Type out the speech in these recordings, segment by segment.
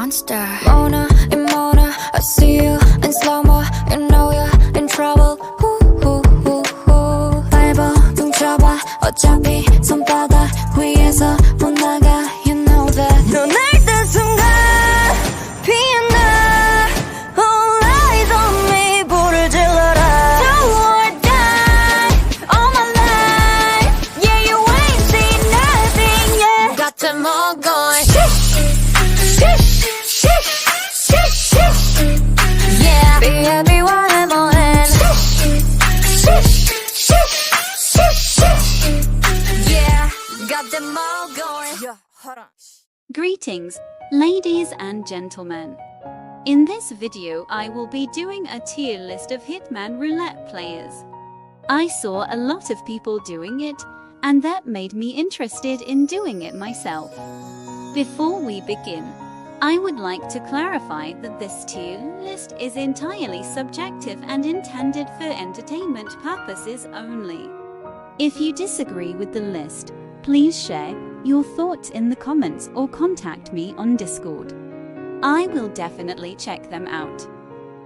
monster. Mona and Mona, I see you in slow-mo. You know you're in trouble. 밟아 뭉쳐봐 어차피 손바닥 위에서 못 나가. You know that. 눈을 뜬 순간 피어나. All eyes on me. 불을 질러라. Do or die all my life. Yeah, you ain't seen nothing yet. got them all going. Yeah, be happy while I'm on hand. Yeah, got them all going. Yeah, hold on. Greetings, ladies and gentlemen. In this video, I will be doing a tier list of Hitman Roulette players. I saw a lot of people doing it, and that made me interested in doing it myself. Before we begin, I would like to clarify that this tier list is entirely subjective and intended for entertainment purposes only. If you disagree with the list, please share your thoughts in the comments or contact me on Discord. I will definitely check them out.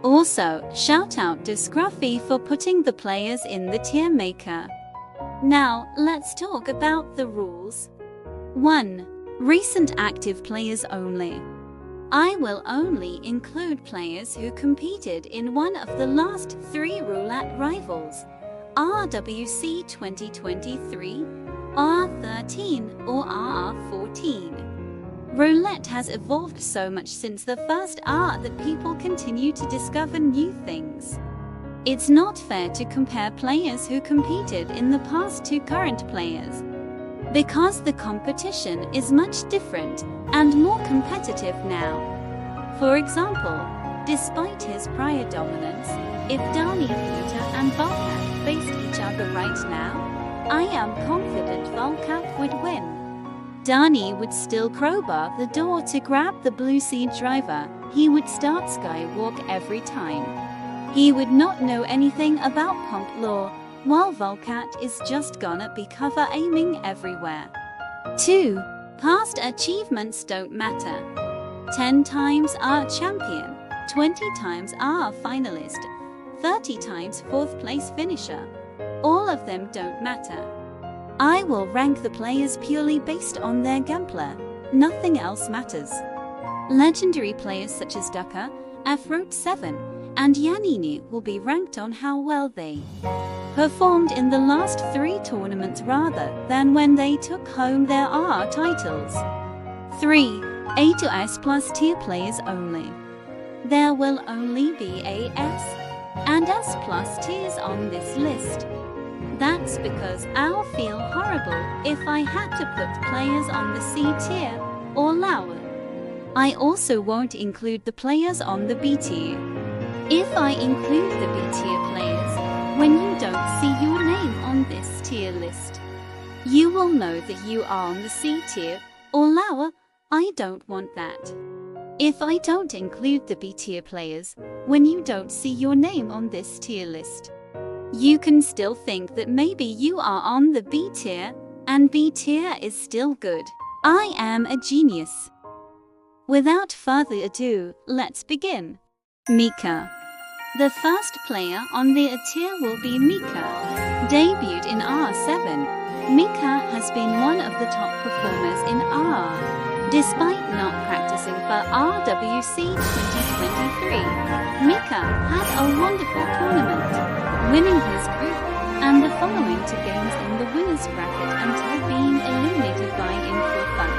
Also, shout out to Scruffy for putting the players in the tier maker. Now, let's talk about the rules. 1. Recent active players only. I will only include players who competed in one of the last 3 Roulette rivals, RWC 2023, R13 or RR14. Roulette has evolved so much since the first R that people continue to discover new things. It's not fair to compare players who competed in the past to current players, because the competition is much different and more competitive now. For example, despite his prior dominance, if Dani, Peter and Volcat faced each other right now, I am confident Volcat would win. Dani would still crowbar the door to grab the blue seed driver. He would start skywalk every time. He would not know anything about pump law, while Volcat is just gonna be cover aiming everywhere. 2. Past achievements don't matter. 10 times R champion, 20 times R finalist, 30 times 4th place finisher. All of them don't matter. I will rank the players purely based on their gameplay. Nothing else matters. Legendary players such as Ducker, Afrote7, and Yanini will be ranked on how well they performed in the last 3 tournaments rather than when they took home their R titles. 3. A to S plus tier players only. There will only be A, S, and S plus tiers on this list. That's because I'll feel horrible if I had to put players on the C tier or lower. I also won't include the players on the B tier. If I include the B tier players, when you don't see your name on this tier list, you will know that you are on the C tier or lower. I don't want that. If I don't include the B tier players, when you don't see your name on this tier list, you can still think that maybe you are on the B tier, and B tier is still good. I am a genius. Without further ado, let's begin. Mika. The first player on the A tier will be Mika. Debuted in R7, Mika has been one of the top performers in R. Despite not practicing for RWC 2023, Mika had a wonderful tournament, winning his group and the following 2 games in the winners bracket until being eliminated by for fun.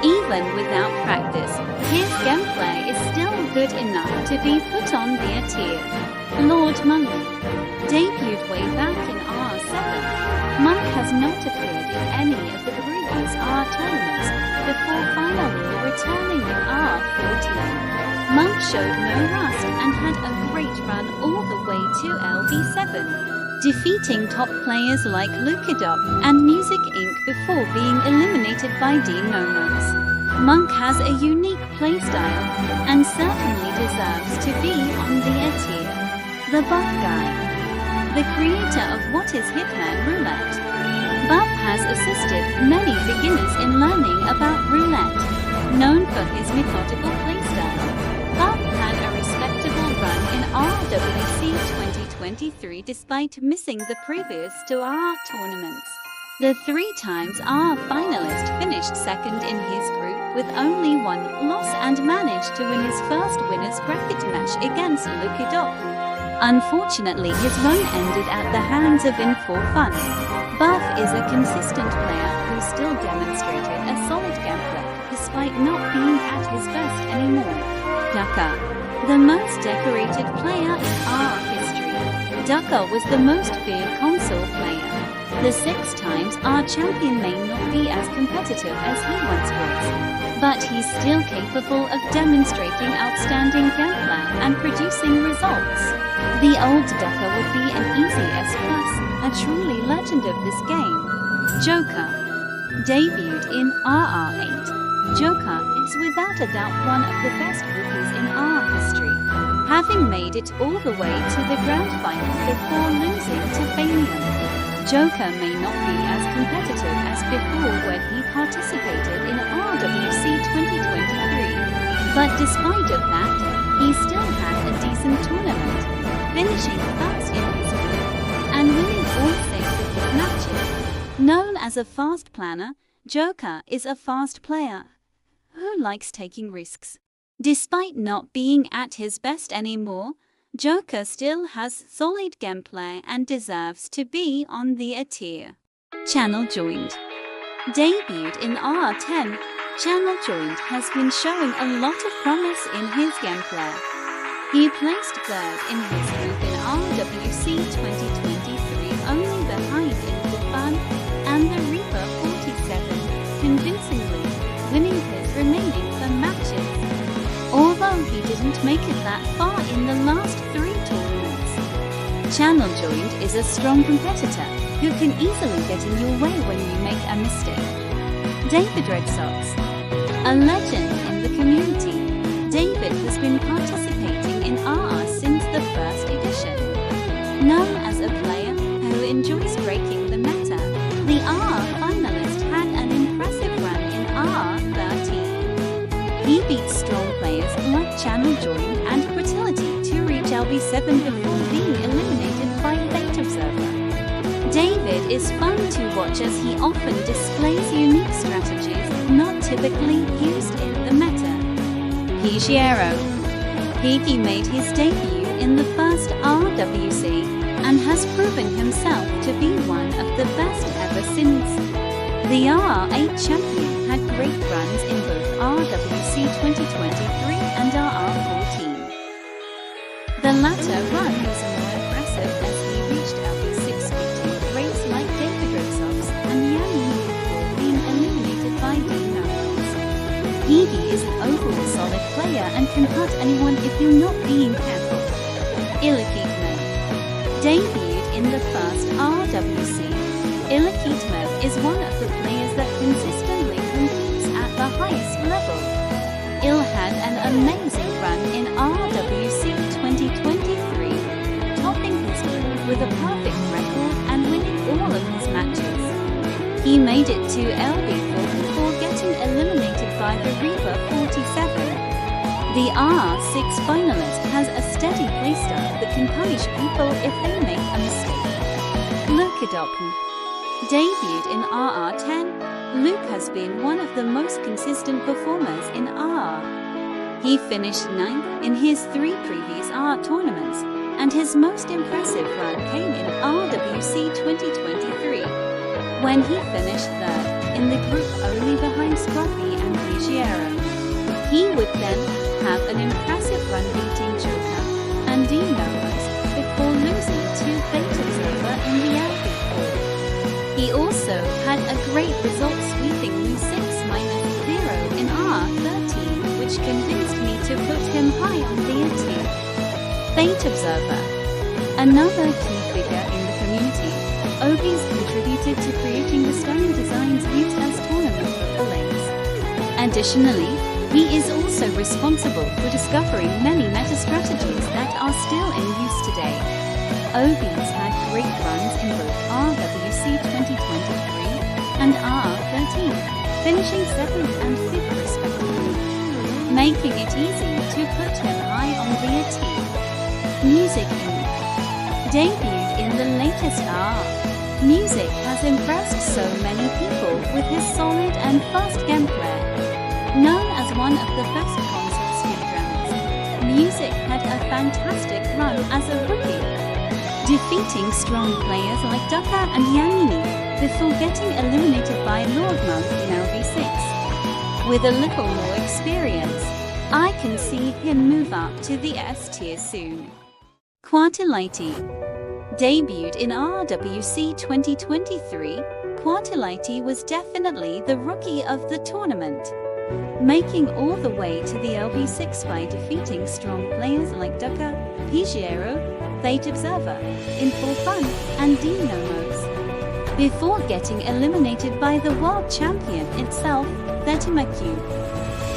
Even without practice, his gameplay is still good enough to be put on the A tier. Lord Monk. Debuted way back in R7, Monk has not appeared in any of the previous R tournaments before finally returning in R14. Monk showed no rust and had a great run all the way to LV7, defeating top players like Lucadop and Music Inc. before being eliminated by D-Nonox. Monk has a unique playstyle and certainly deserves to be on the A tier. The Buff Guy. The creator of What is Hitman Roulette. Buff has assisted many beginners in learning about roulette. Known for his methodical playstyle, Buff had a respectable run in RWC 2023 despite missing the previous two R tournaments. The 3x R finalist finished second in his group with only one loss and managed to win his first winner's bracket match against Lucky Doc. Unfortunately, his run ended at the hands of In4Fun. Buff is a consistent player who still demonstrated a solid gameplay despite not being at his best anymore. Ducker, the most decorated player in R history. Ducker was the most feared console player. The 6x R champion may not be as competitive as he once was, but he's still capable of demonstrating outstanding gameplay and producing results. The old Ducker would be an easy S+, a truly legend of this game. Joker debuted in RR8. Joker is without a doubt one of the best rookies in R history, having made it all the way to the grand final before losing to Famian. Joker may not be as competitive as before when he participated in RWC 2023, but despite of that, he still had a decent tournament, finishing first in his group and winning all 6 of his matches. Known as a fast planner, Joker is a fast player who likes taking risks. Despite not being at his best anymore, Joker still has solid gameplay and deserves to be on the A tier. Channel Joined debuted in R10. Channel Joined has been showing a lot of promise in his gameplay. He placed third in his group in RWC 2023, only behind In4Fun and the Reaper 47, convincingly winning his remaining 4 matches. Although he didn't make it that far in the last 3 tournaments. Channel Joined is a strong competitor who can easily get in your way when you make a mistake. David Red Sox, a legend in the community. David has been participating in RR since the first edition. Known as a player who enjoys breaking the meta, the RR finalist had an impressive run in RR13. He beat strong players like Channel Joined and Fertility to reach LB7 before being eliminated by Fate Observer. David is fun to watch as he often displays unique strategies not typically used in the meta. Pidgeotto. Pidgey made his debut in the first RWC and has proven himself to be one of the best ever since. The RR8 champion had great runs in both RWC 2023 and RR14. The latter run was more impressive as he reached LB6 beating greats like David Rexox and Yang Yu before being eliminated by Dean Knowles. Pidgey is an overall solid player and can hurt anyone if you're not being careful. HITMAN debuted in the first RWC. HITMAN is one of the players that consistently competes at the highest level. Had an amazing run in RWC 2023, topping his group with a perfect record and winning all of his matches. He made it to LB4 before getting eliminated by the Reaper 47. The RR6 finalist has a steady playstyle that can punish people if they make a mistake. Luke debuted in RR10. Luke has been one of the most consistent performers in RR. He finished 9th in his 3 previous RR tournaments, and his most impressive run came in RWC 2023, when he finished 3rd in the group only behind Scruffy and Pidgeotto. He would then have an impressive run beating Joker and Dean Knowles before losing to Fate Observer in the LB4. He also had a great result sweeping Lu 6-0 in R13, which convinced me to put him high on the A tier. Fate Observer, another key figure in the community, Obi's contributed to creating the stunning designs used as tournament overlays. Additionally, he is also responsible for discovering many meta strategies that are still in use today. Obi's had great runs in both RWC 2023 and R13. finishing 7th and 5th respectively, making it easy to put him high on the tier. Music Inc. Debuted in the latest R. Music has impressed so many people with his solid and fast gameplay. Known as one of the best console speedrunners, Music had a fantastic run as a rookie, defeating strong players like Duka and Yanini before getting eliminated by Lord Monk in LV6. With a little more experience, I can see him move up to the S tier soon. Quartilite. Debuted in RWC 2023, Quartilite was definitely the rookie of the tournament, making all the way to the LV6 by defeating strong players like Duka, Pijero, Fate Observer, Info Fun, and Dinomos, before getting eliminated by the world champion itself, Vetimaku.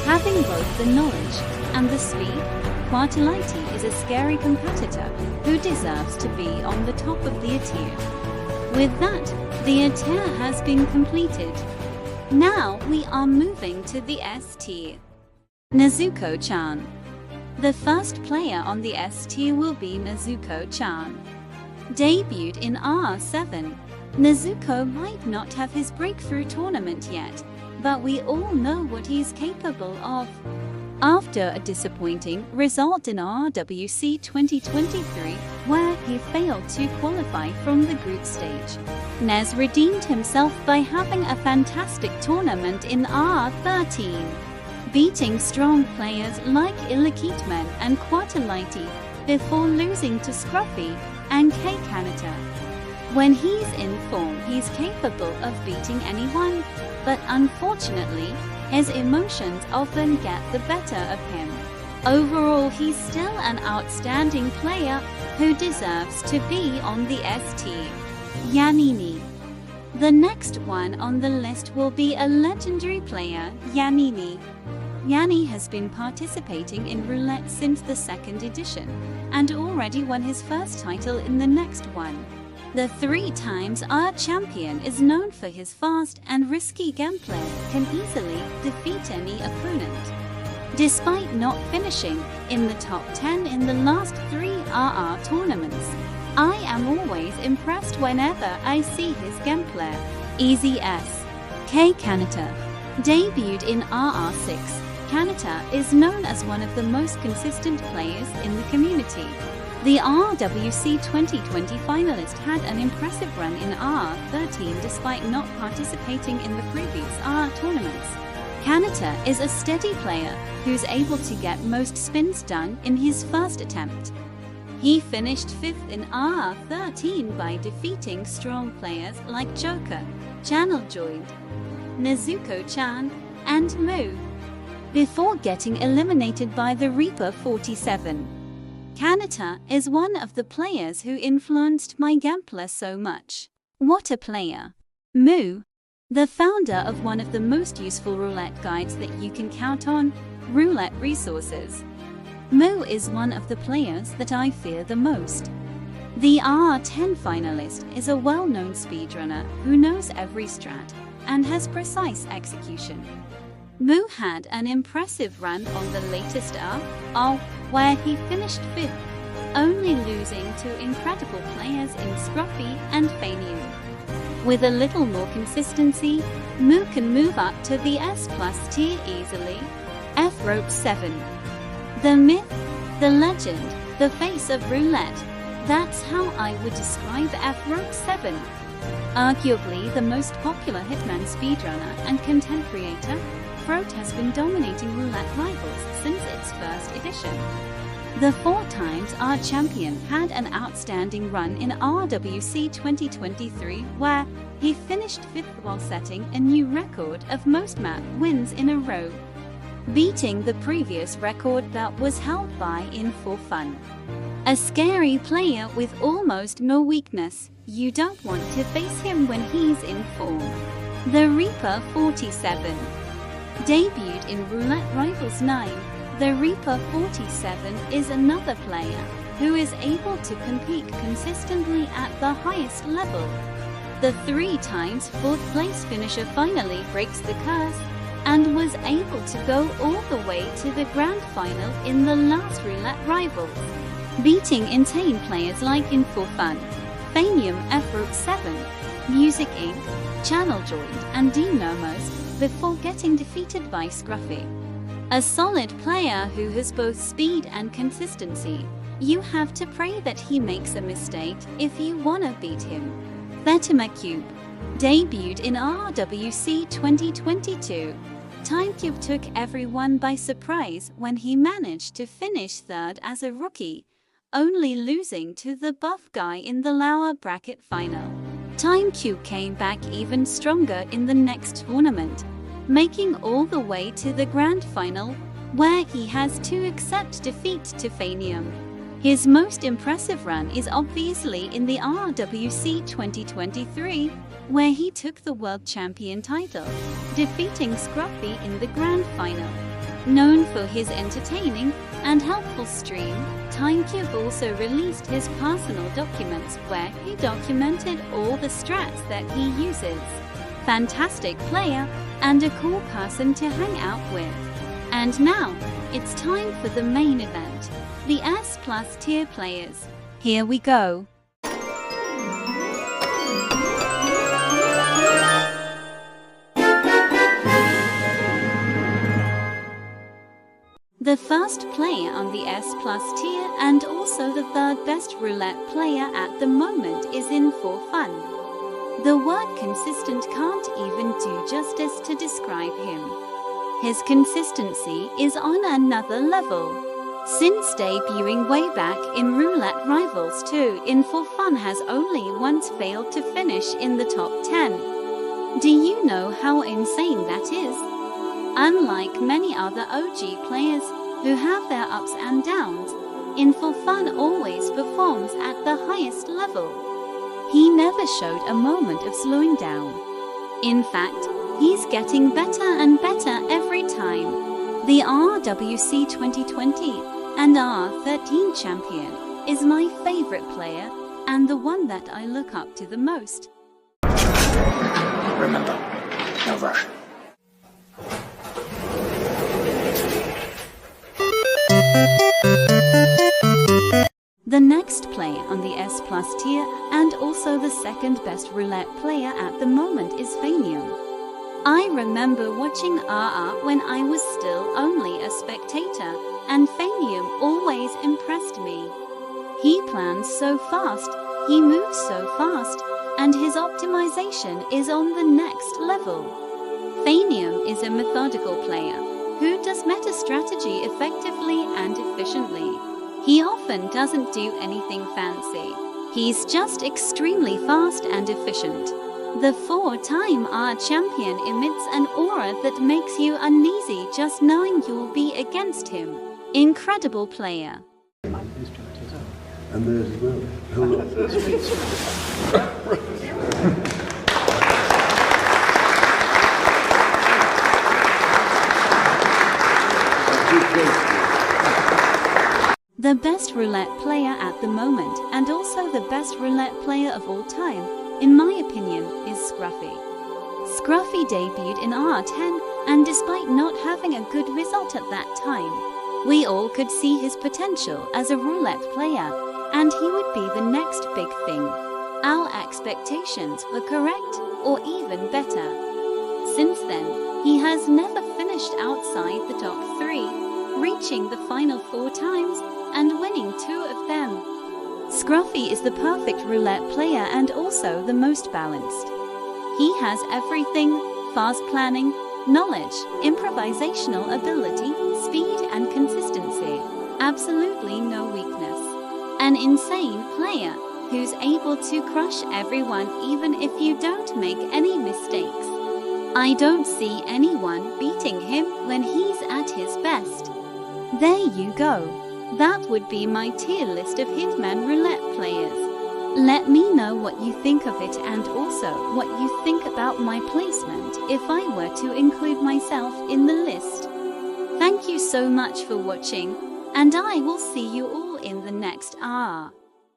Having both the knowledge and the speed, Quartilite is a scary competitor who deserves to be on the top of the tier. With that, the tier has been completed. Now we are moving to the S tier. Nezuko-chan. The first player on the S tier will be Nezuko-chan. Debuted in R7, Nezuko might not have his breakthrough tournament yet, but we all know what he's capable of. After a disappointing result in RWC 2023, where he failed to qualify from the group stage, Nez redeemed himself by having a fantastic tournament in R13, beating strong players like HITMAN and Quartilite before losing to Scruffy and K-Kanata. When he's in form, he's capable of beating anyone, but unfortunately, his emotions often get the better of him. Overall, he's still an outstanding player who deserves to be on the S tier. Yanini. The next one on the list will be a legendary player, Yanini. Yanni has been participating in Roulette since the 2nd edition, and already won his first title in the next one. The 3-times R champion is known for his fast and risky gameplay, can easily defeat any opponent. Despite not finishing in the top 10 in the last 3 RR tournaments, I am always impressed whenever I see his gameplay. Easy S. K-Kanata. Debuted in RR6, Kanata is known as one of the most consistent players in the community. The RWC 2020 finalist had an impressive run in R13 despite not participating in the previous R tournaments. Kanata is a steady player who's able to get most spins done in his first attempt. He finished 5th in R13 by defeating strong players like Joker, Channel Joined, Nezuko-chan, and Moo, before getting eliminated by the Reaper 47. Kanata is one of the players who influenced my gameplay so much. What a player! Moo, the founder of one of the most useful roulette guides that you can count on, Roulette Resources. Moo is one of the players that I fear the most. The R10 finalist is a well-known speedrunner who knows every strat and has precise execution. Moo had an impressive run on the latest R, where he finished 5th, only losing to incredible players in Scruffy and Fanium. With a little more consistency, Moo can move up to the S+ tier easily. F-Rope 7. The myth, the legend, the face of roulette. That's how I would describe F-Rope 7. Arguably the most popular Hitman speedrunner and content creator, Roulette has been dominating Roulette Rivals since its first edition. The 4-times R champion had an outstanding run in RWC 2023 where he finished 5th while setting a new record of most map wins in a row, beating the previous record that was held by In4 Fun. A scary player with almost no weakness. You don't want to face him when he's in form. The Reaper 47. Debuted in Roulette Rivals 9, the Reaper 47 is another player who is able to compete consistently at the highest level. The 3 times 4th place finisher finally breaks the curse and was able to go all the way to the grand final in the last Roulette Rivals, beating insane players like In For Fun, Fanium, Fruit 7, Music Inc., Channel Joint, and Dynamos before getting defeated by Scruffy. A solid player who has both speed and consistency. You have to pray that he makes a mistake if you wanna beat him. HITMAN debuted in RWC 2022. HITMAN took everyone by surprise when he managed to finish 3rd as a rookie, only losing to the buff guy in the lower bracket final. HITMAN came back even stronger in the next tournament, making all the way to the grand final, where he has to accept defeat to Fanium. His most impressive run is obviously in the RWC 2023, where he took the World Champion title, defeating Scruffy in the grand final. Known for his entertaining and helpful stream, HITMAN also released his personal documents where he documented all the strats that he uses. Fantastic player and a cool person to hang out with. And now, it's time for the main event, the S+ tier players. Here we go. The first player on the S+ tier and also the 3rd best roulette player at the moment is In For Fun. The word consistent can't even do justice to describe him. His consistency is on another level. Since debuting way back in Roulette Rivals 2, In For Fun has only once failed to finish in the top 10. Do you know how insane that is? Unlike many other OG players who have their ups and downs, In For Fun always performs at the highest level. He never showed a moment of slowing down. In fact, he's getting better and better every time. The RWC 2020 and R13 champion is my favorite player and the one that I look up to the most. Remember, no rush. The next player on the S+ tier and also the 2nd best roulette player at the moment is Fanium. I remember watching RR when I was still only a spectator, and Fanium always impressed me. He plans so fast, he moves so fast, and his optimization is on the next level. Fanium is a methodical player who does meta strategy effectively and efficiently. He often doesn't do anything fancy. He's just extremely fast and efficient. The 4-time R champion emits an aura that makes you uneasy just knowing you'll be against him. Incredible player. And there's as well. The best roulette player at the moment and also the best roulette player of all time, in my opinion, is Scruffy. Scruffy debuted in R10 and despite not having a good result at that time, we all could see his potential as a roulette player and he would be the next big thing. Our expectations were correct or even better. Since then, he has never finished outside the top 3, reaching the final 4 times and winning 2 of them. Scruffy is the perfect roulette player and also the most balanced. He has everything: fast planning, knowledge, improvisational ability, speed and consistency. Absolutely no weakness. An insane player who's able to crush everyone even if you don't make any mistakes. I don't see anyone beating him when he's at his best. There you go. That would be my tier list of HITMAN roulette players. Let me know what you think of it and also what you think about my placement if I were to include myself in the list. Thank you so much for watching, and I will see you all in the next R.